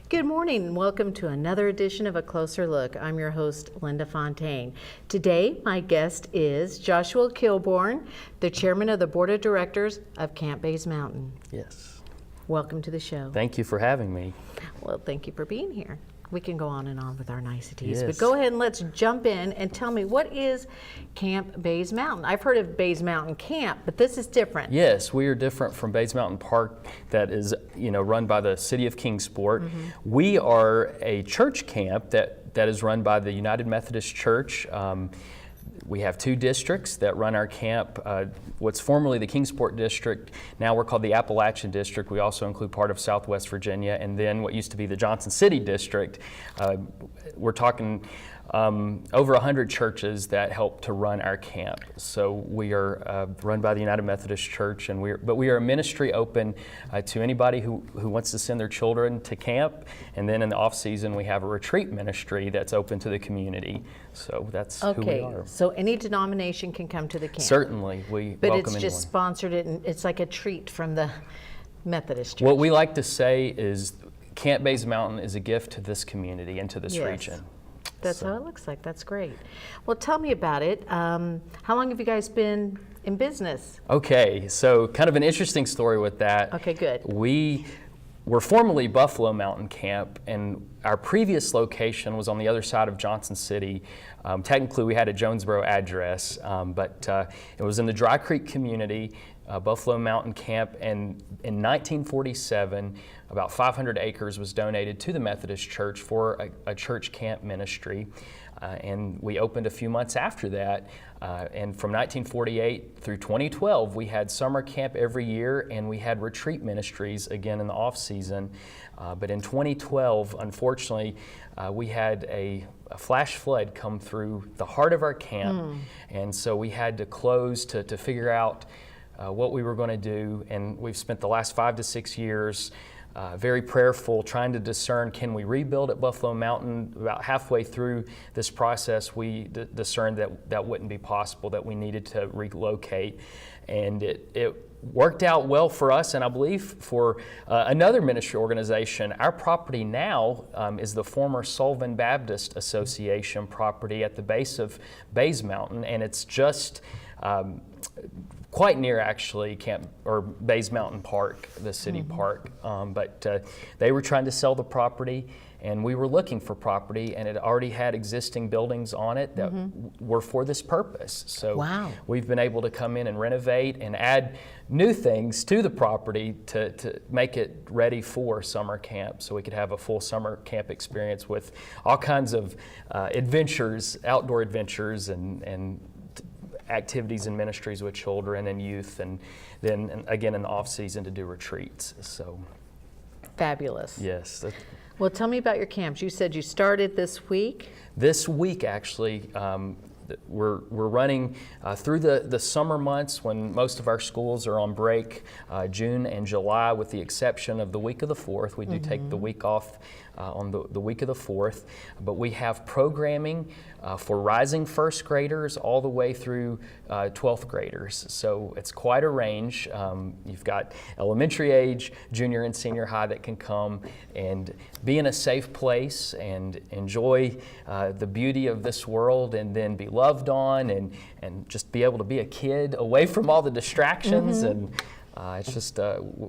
Good morning and welcome to another edition of A Closer Look. I'm your host, Linda Fontaine. Today, my guest is Joshua Kilborn, the chairman of the board of directors of Camp Bays Mountain. Yes. Welcome to the show. Thank you for having me. Well, thank you for being here. We can go on and on with our niceties, Yes. but go ahead and let's jump in and tell me, what is Camp Bays Mountain? I've heard of Bays Mountain Camp, but this is different. Yes, we are different from Bays Mountain Park that is, run by the City of Kingsport. We are a church camp that is run by the United Methodist Church. We have two districts that run our camp. What's formerly the Kingsport District, now we're called the Appalachian District. We also include part of Southwest Virginia, and then what used to be the Johnson City District. We're talking over 100 churches that help to run our camp. So we are run by the United Methodist Church, and we are a ministry open to anybody who wants to send their children to camp. And then in the off season, we have a retreat ministry that's open to the community. So that's who we are. So any denomination can come to the camp. Certainly, we But welcome it's anyone. just sponsored, and it's like a treat from the Methodist Church. What we like to say is Camp Bays Mountain is a gift to this community and to this Yes. region. That's So- how it looks like. That's great. Well, tell me about it. How long have you guys been in business? Okay, so kind of an interesting story with that. Okay, good. We were formerly Buffalo Mountain Camp, and our previous location was on the other side of Johnson City. Technically, we had a Jonesboro address, but it was in the Dry Creek community, Buffalo Mountain Camp, and in 1947, about 500 acres was donated to the Methodist Church for a church camp ministry. And we opened a few months after that. And from 1948 through 2012, we had summer camp every year, and we had retreat ministries again in the off season. But in 2012, unfortunately, we had a flash flood come through the heart of our camp. And so we had to close to figure out what we were going to do. And we've spent the last 5 to 6 years very prayerful, trying to discern, can we rebuild at Buffalo Mountain? About halfway through this process, we discerned that wouldn't be possible, that we needed to relocate. And it worked out well for us, and I believe for another ministry organization. Our property now is the former Sullivan Baptist Association property at the base of Bays Mountain, and it's just quite near, actually, Bays Mountain Park, the city park. But they were trying to sell the property, and we were looking for property, and it already had existing buildings on it that were for this purpose. So Wow. we've been able to come in and renovate and add new things to the property to make it ready for summer camp, so we could have a full summer camp experience with all kinds of adventures, outdoor adventures, and activities and ministries with children and youth, and then again in the off season to do retreats. So Fabulous. yes, Well, tell me about your camps. You said you started this week. this week actually we're running through the summer months when most of our schools are on break, June and July, with the exception of the week of the 4th. We do take the week off on the week of the 4th, but we have programming for rising first graders all the way through 12th graders. So it's quite a range. You've got elementary age, junior and senior high that can come and be in a safe place and enjoy the beauty of this world, and then be loved on, and just be able to be a kid away from all the distractions. And it's just,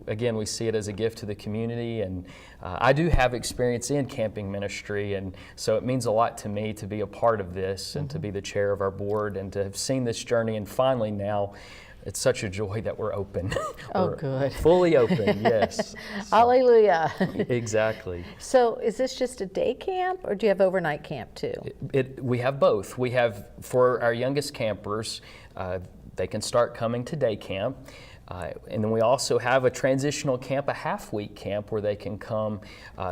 again, we see it as a gift to the community. And I do have experience in camping ministry, and so it means a lot to me to be a part of this and to be the chair of our board and to have seen this journey. And finally now, it's such a joy that we're open. Oh, We're good. Fully open, yes. Hallelujah. Exactly. So is this just a day camp, or do you have overnight camp too? We have both. We have, for our youngest campers, they can start coming to day camp. And then we also have a transitional camp, a half-week camp, where they can come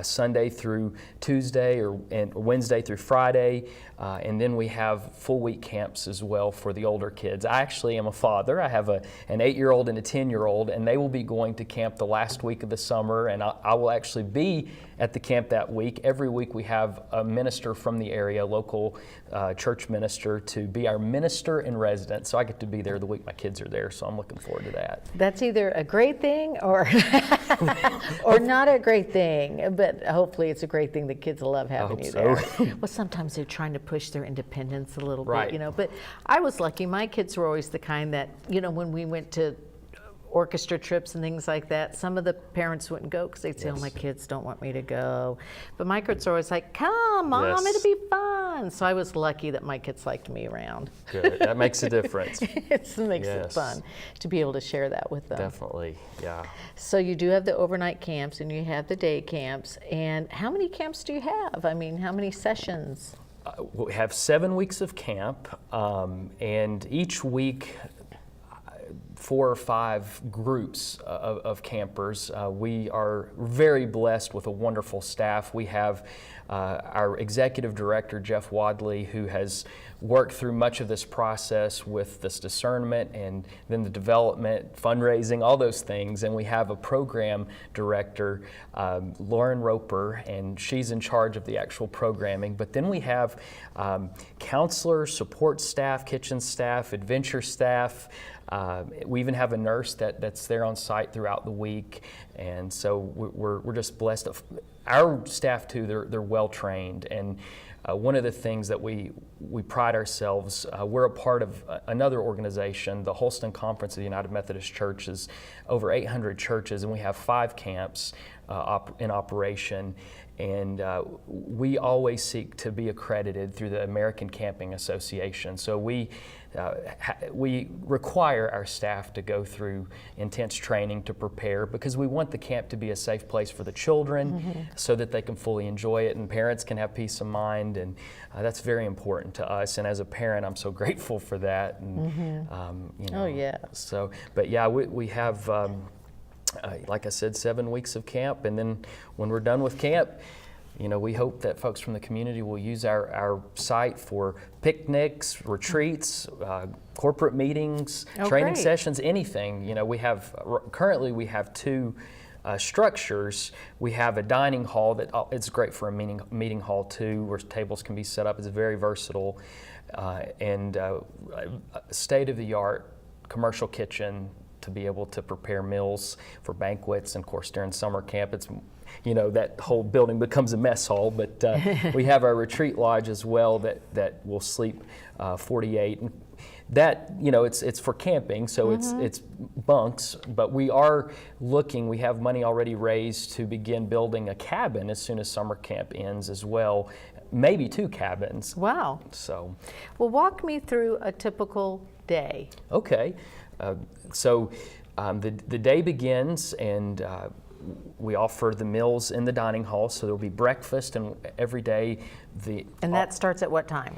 Sunday through Tuesday or Wednesday through Friday. And then we have full-week camps as well for the older kids. I actually am a father. I have an 8-year-old and a 10-year-old, and they will be going to camp the last week of the summer, and I will actually be at the camp that week. Every week we have a minister from the area, local church minister, to be our minister in residence. So I get to be there the week my kids are there, so I'm looking forward to that. That's either a great thing or or not a great thing, but hopefully it's a great thing. The kids love having you there. Well, sometimes they're trying to push their independence a little Right. bit, you know, but I was lucky. My kids were always the kind that, you know, when we went to orchestra trips and things like that, some of the parents wouldn't go because they'd say, oh, my kids don't want me to go. But my kids are always like, come, Mom, Yes. it'll be fun. So I was lucky that my kids liked me around. Good. That makes a difference. It makes it Yes. fun to be able to share that with them. Definitely, yeah. So you do have the overnight camps and you have the day camps. And how many camps do you have? I mean, how many sessions? We have 7 weeks of camp, and each week 4 or 5 groups of campers. We are very blessed with a wonderful staff. We have our executive director, Jeff Wadley, who has worked through much of this process with this discernment and then the development, fundraising, all those things. And we have a program director, Lauren Roper, and she's in charge of the actual programming. But then we have counselors, support staff, kitchen staff, adventure staff. We even have a nurse that's there on site throughout the week, and so we're just blessed. Our staff too, they're well trained, and one of the things that we pride ourselves, we're a part of another organization, the Holston Conference of the United Methodist Church is over 800 churches, and we have 5 camps in operation. And we always seek to be accredited through the American Camping Association. So we require our staff to go through intense training to prepare, because we want the camp to be a safe place for the children so that they can fully enjoy it and parents can have peace of mind. And that's very important to us. And as a parent, I'm so grateful for that. And, you know, Oh, yeah. So, but yeah, we have, like I said, 7 weeks of camp, and then when we're done with camp, you know, we hope that folks from the community will use our site for picnics, retreats, corporate meetings, training great. sessions, anything. You know, currently we have 2 structures. We have a dining hall that it's great for a meeting hall too, where tables can be set up. It's very versatile, and state-of-the-art commercial kitchen to be able to prepare meals for banquets. And of course, during summer camp, it's, you know, that whole building becomes a mess hall. But we have our retreat lodge as well that will sleep 48. And that, you know, it's for camping, so it's bunks. But we have money already raised to begin building a cabin as soon as summer camp ends as well. Maybe 2 cabins. Wow. So. Well, walk me through a typical day. Okay. So the day begins, and we offer the meals in the dining hall. So there'll be breakfast, and every day And that starts at what time?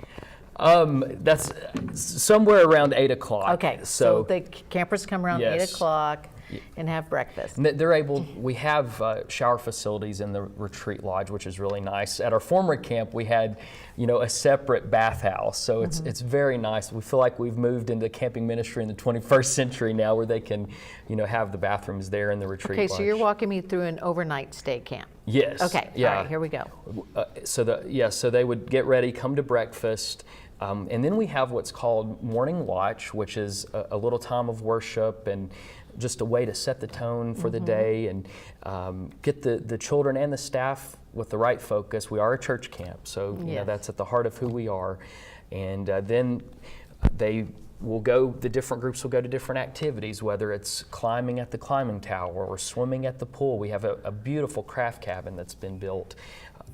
That's somewhere around 8 o'clock. Okay, so the campers come around 8 Yes. o'clock and have breakfast. We have shower facilities in the retreat lodge, which is really nice. At our former camp, we had, you know, a separate bathhouse, so it's very nice. We feel like we've moved into camping ministry in the 21st century now, where they can, you know, have the bathrooms there in the retreat lodge. Okay, so you're walking me through an overnight stay camp. Yes. Okay, Yeah. all right, here we go. So they would get ready, come to breakfast, and then we have what's called morning watch, which is a little time of worship and just a way to set the tone for the day and get the children and the staff with the right focus. We are a church camp, so you know, that's at the heart of who we are. And then the different groups will go to different activities, whether it's climbing at the climbing tower or swimming at the pool. We have a beautiful craft cabin that's been built.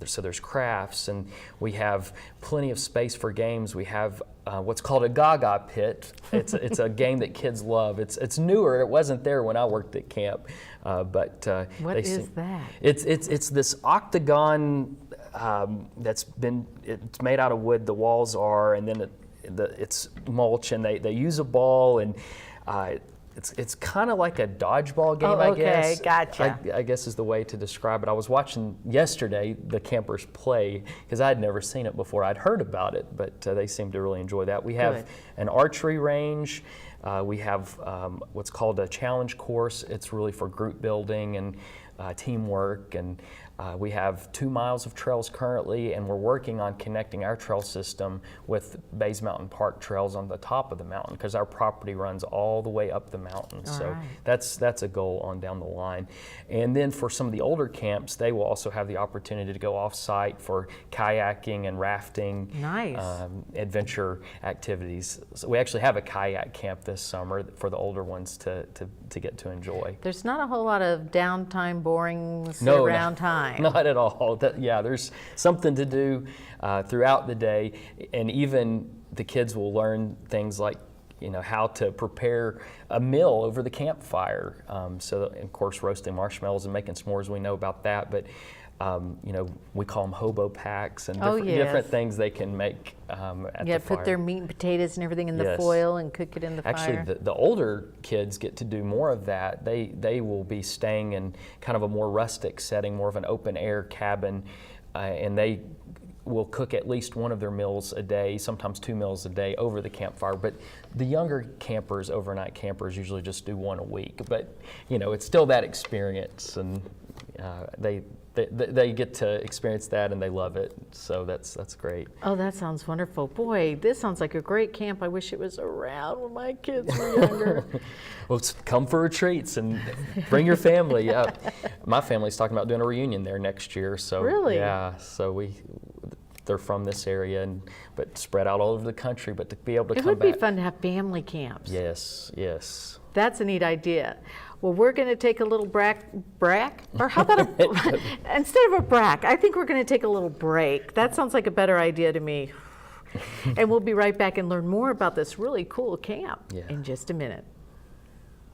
So there's crafts, and we have plenty of space for games. We have what's called a Gaga pit. It's a game that kids love. It's newer. It wasn't there when I worked at camp, but What is that? It's this octagon it's made out of wood. The walls are, and then it's mulch, and they use a ball, and it's kind of like a dodgeball game, I guess. Okay, gotcha. I guess is the way to describe it. I was watching yesterday the campers play, because I had never seen it before. I'd heard about it, but they seem to really enjoy that. We have an archery range. We have what's called a challenge course. It's really for group building and teamwork, and We have 2 miles of trails currently, and we're working on connecting our trail system with Bays Mountain Park trails on the top of the mountain, because our property runs all the way up the mountain. So right. that's a goal on down the line. And then for some of the older camps, they will also have the opportunity to go off-site for kayaking and rafting, Nice. adventure activities. So we actually have a kayak camp this summer for the older ones to get to enjoy. There's not a whole lot of downtime, boring, sit No, around time. Not at all. Yeah, there's something to do throughout the day, and even the kids will learn things like, how to prepare a meal over the campfire. So, of course, roasting marshmallows and making s'mores, we know about that, but we call them hobo packs and different things they can make at the fire. Put their meat and potatoes and everything in the Yes. foil and cook it in the Actually, fire. the older kids get to do more of that. They will be staying in kind of a more rustic setting, more of an open air cabin, and they will cook at least one of their meals a day, sometimes 2 meals a day over the campfire. But the younger campers, overnight campers, usually just do one a week. But it's still that experience, and they get to experience that and they love it. So that's great. Oh, that sounds wonderful. Boy, this sounds like a great camp. I wish it was around when my kids were younger. Well, come for retreats and bring your family. Yeah, my family's talking about doing a reunion there next year. So Really? yeah, so they're from this area, but spread out all over the country. But to be able to It come would back, be fun to have family camps. yes. That's a neat idea. Well, we're going to take a little brack, or how about instead of a brack, I think we're going to take a little break. That sounds like a better idea to me. And we'll be right back and learn more about this really cool camp Yeah. in just a minute.